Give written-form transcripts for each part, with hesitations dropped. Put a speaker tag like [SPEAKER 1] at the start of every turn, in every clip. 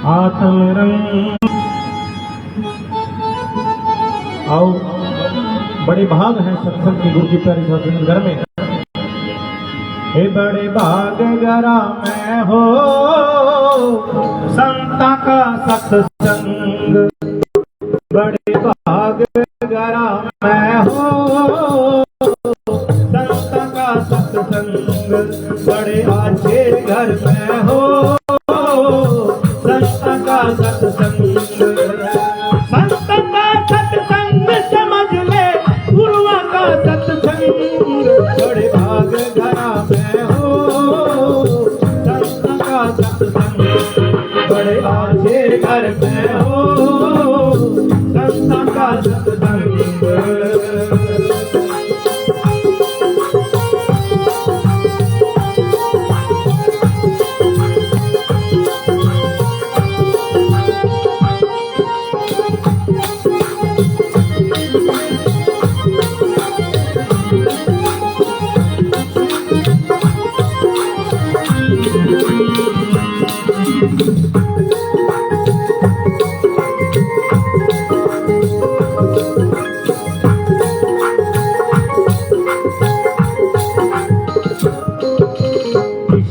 [SPEAKER 1] आत्मरंग। आओ, बड़े भाग हैं सत्संग की, गुरु की प्यारी सत्संग घर में। हे बड़े भाग गरा मैं हो संता का सत्संग, बड़े भाग गरा मैं हो संता का सत्संग, बड़े अच्छे घर में हो संता का सत्संग। संता का सत्संग समझ ले गुरुआ का सत्संग, बड़े भाग गरा में हो संता का सत्संग, बड़े अच्छे घर में हो संता का सत्संग।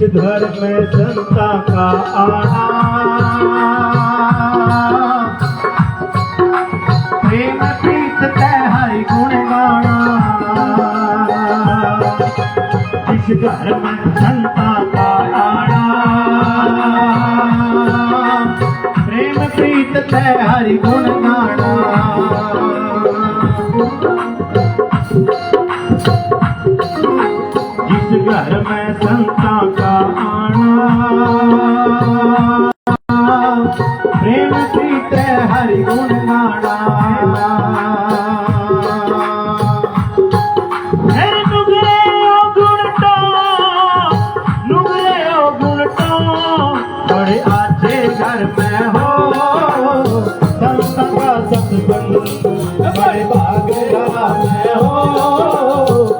[SPEAKER 1] घर में संता का आना, प्रेम प्रीत तय हरि गुण गाना। इस घर में संता का आना, प्रेम प्रीत तय हरि गुण गाना। जिस घर में संता का प्रेम प्रीत हरि गुण गाना। नुगरे ओ गुणटो, नुगरे ओ गुणटो, बड़े अच्छे घर में हो संता का सत्संग, बड़े भाग गरा में हो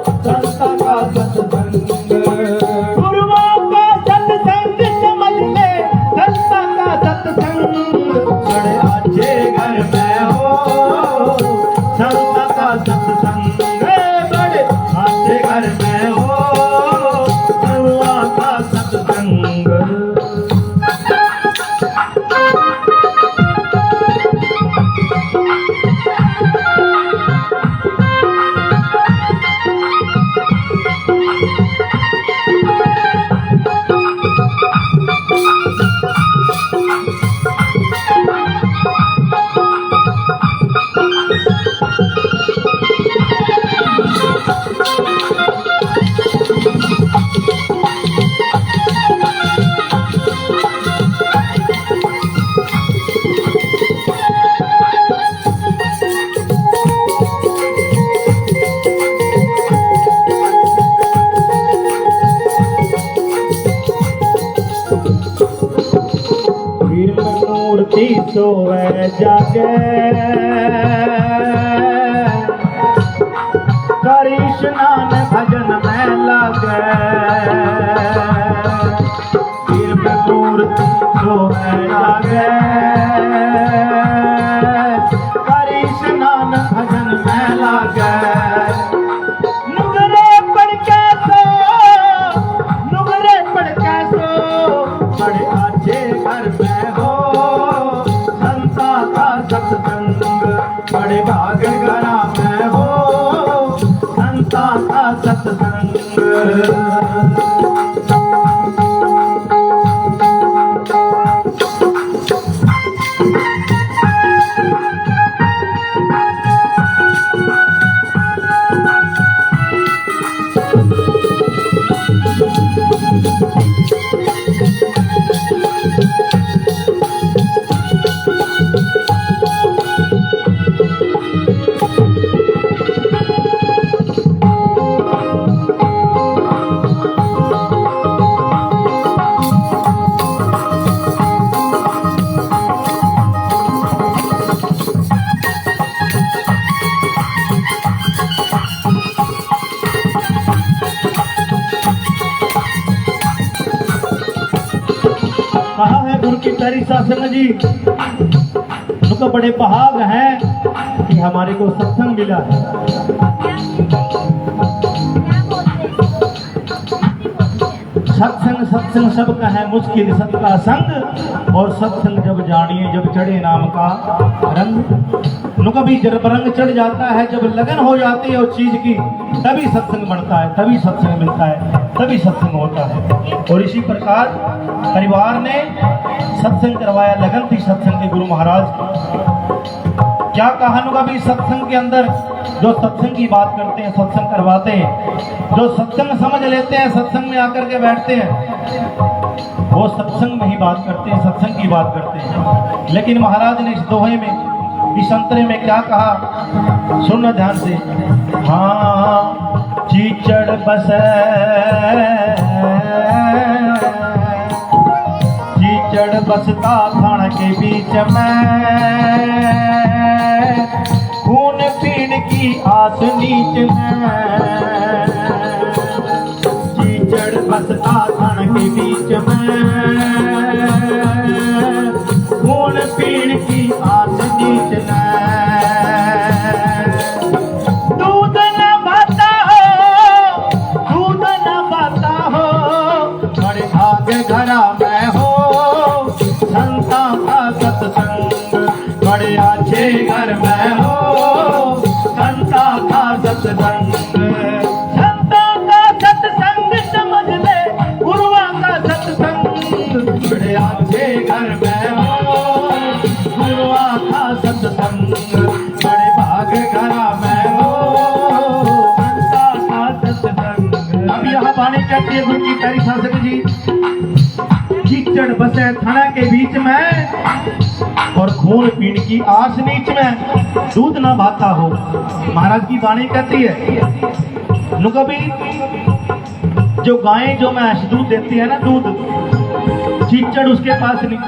[SPEAKER 1] संता का सत्संग। सोवे जागे करी स्नान भजन में लगे, पीर में मूर्ति सोवे जागे करी स्नान भजन में लगे। नुगरे पढ़ के सो, नुगरे पढ़ के सो, बड़े अच्छे घर में हो सत्संग, बड़े भाग गरा में हो संता का सत्संग। कहा है गुरु की प्यारी सत्संग जी, उनको बड़े भाग हैं कि हमारे को सत्संग मिला है। सत्संग सत्संग सबका है मुश्किल सबका संग, और सत्संग जब जानिए जब चढ़े नाम का रंग। नु कभी जब रंग चढ़ जाता है, जब लगन हो जाती है उस चीज की, तभी सत्संग बनता है, तभी सत्संग मिलता है, तभी सत्संग होता है। और इसी प्रकार परिवार ने सत्संग करवाया, लगन थी सत्संग के गुरु महाराज। क्या कहानी का भी सत्संग के अंदर जो सत्संग की बात करते हैं, सत्संग करवाते हैं, जो सत्संग समझ लेते हैं, सत्संग में आकर के बैठते हैं, वो सत्संग में ही बात करते हैं, सत्संग की बात करते हैं। लेकिन महाराज ने इस दोहे में, इस अंतरे में क्या कहा, सुनना ध्यान से। हाँ चीचड़ बसे, चीचड़ बसता थान के बीच में, खून पीण की आस नीच में। चीचड़ बसता थान के बीच में, खून पीण की आस नीच में। दूध न भाता हो, दूध न भाता हो, बड़े भाग घरा में हो संता का सत्संग, बड़े अच्छे घर में हो संता का सत्संग। संता का सत्संग समझ ले, गुरुआ का सत्संग, बड़े अच्छे घर में हो गुरुआ का सत्संग, बड़े भाग घरा में हो संता का सत्संग। अब यहाँ वाणी कहती है गुरु की प्यारी शासक जी, कीचड़ बसे थाना के बीच में, और खून पीण की आस नीच में, दूध ना भाता हो। महाराज की वाणी कहती है, नु कभी जो गायें जो भैंस दूध देती है ना, दूध, चीचड़ उसके पास नहीं,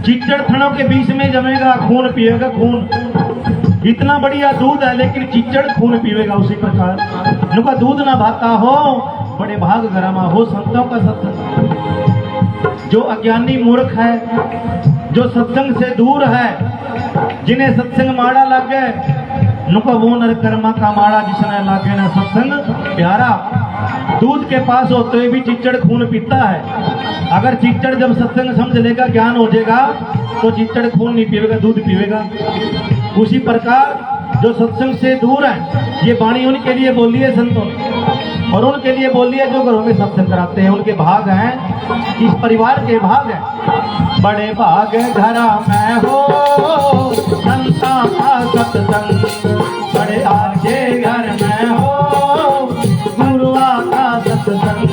[SPEAKER 1] चीचड़ थनों के बीच में जमेगा, खून पिएगा खून। इतना बढ़िया दूध है लेकिन चीचड़ खून पीवेगा। उसी प्रकार नुका दूध ना भाता हो, बड़े भाग गरमा हो संतों का सत्संग। जो अज्ञानी मूर्ख है, जो सत्संग से दूर है, जिन्हें सत्संग माड़ा लागे, नुका वो नर कर्मा का माड़ा जिसने लागे ना सत्संग प्यारा। दूध के पास होते हुए भी चिच्चड़ खून पीता है। अगर चिच्चड़ जब सत्संग समझ लेगा, ज्ञान हो जाएगा, तो चिच्चड़ खून नहीं पीवेगा, दूध पीवेगा। उसी प्रकार जो सत्संग से दूर है, ये वाणी उनके लिए बोली है संतों ने, और उनके लिए बोली है जो घरों में सत्संग कराते हैं। उनके भाग हैं, इस परिवार के भाग हैं। बड़े भाग घरा में हो संता का सत्संग, बड़े आगे घर में हो गुरुआ का सत्संग।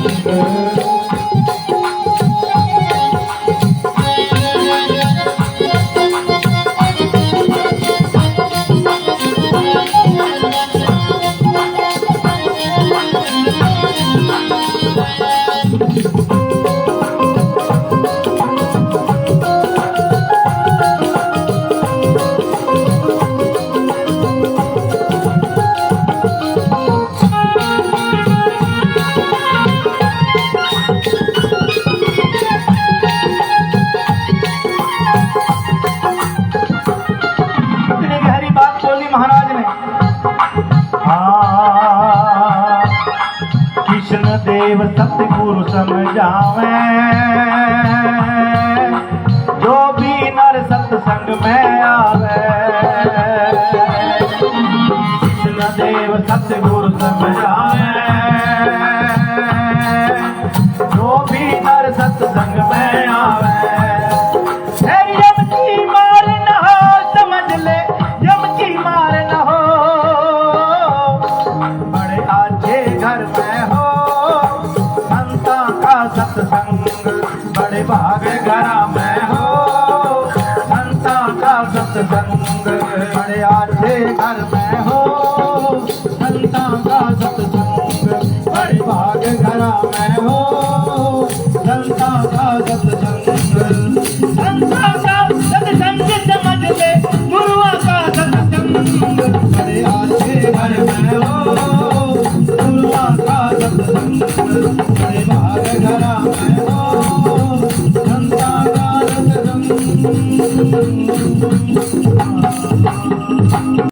[SPEAKER 1] देव सतगुरु समझावे, जो भी नर सत्संग में आवे। कृष्ण देव सतगुरु समझावे, जो भी नर सत्संग में आवे। यम की मार न हो, समझ ले यम की मार न हो, बड़े अच्छे घर में हो सत्संग, बड़े भाग घरा में हो संता का सत्संग, बड़े अच्छे घर में हो संता का सत्संग, बड़े भाग घरा में हो संता का सत्संग। संता का सत्संग समझ ले, गुरुआ का सत्संग, बड़े अच्छे घर में हो गुरुआ का सत्संग, बड़े भाग घरा में हो संग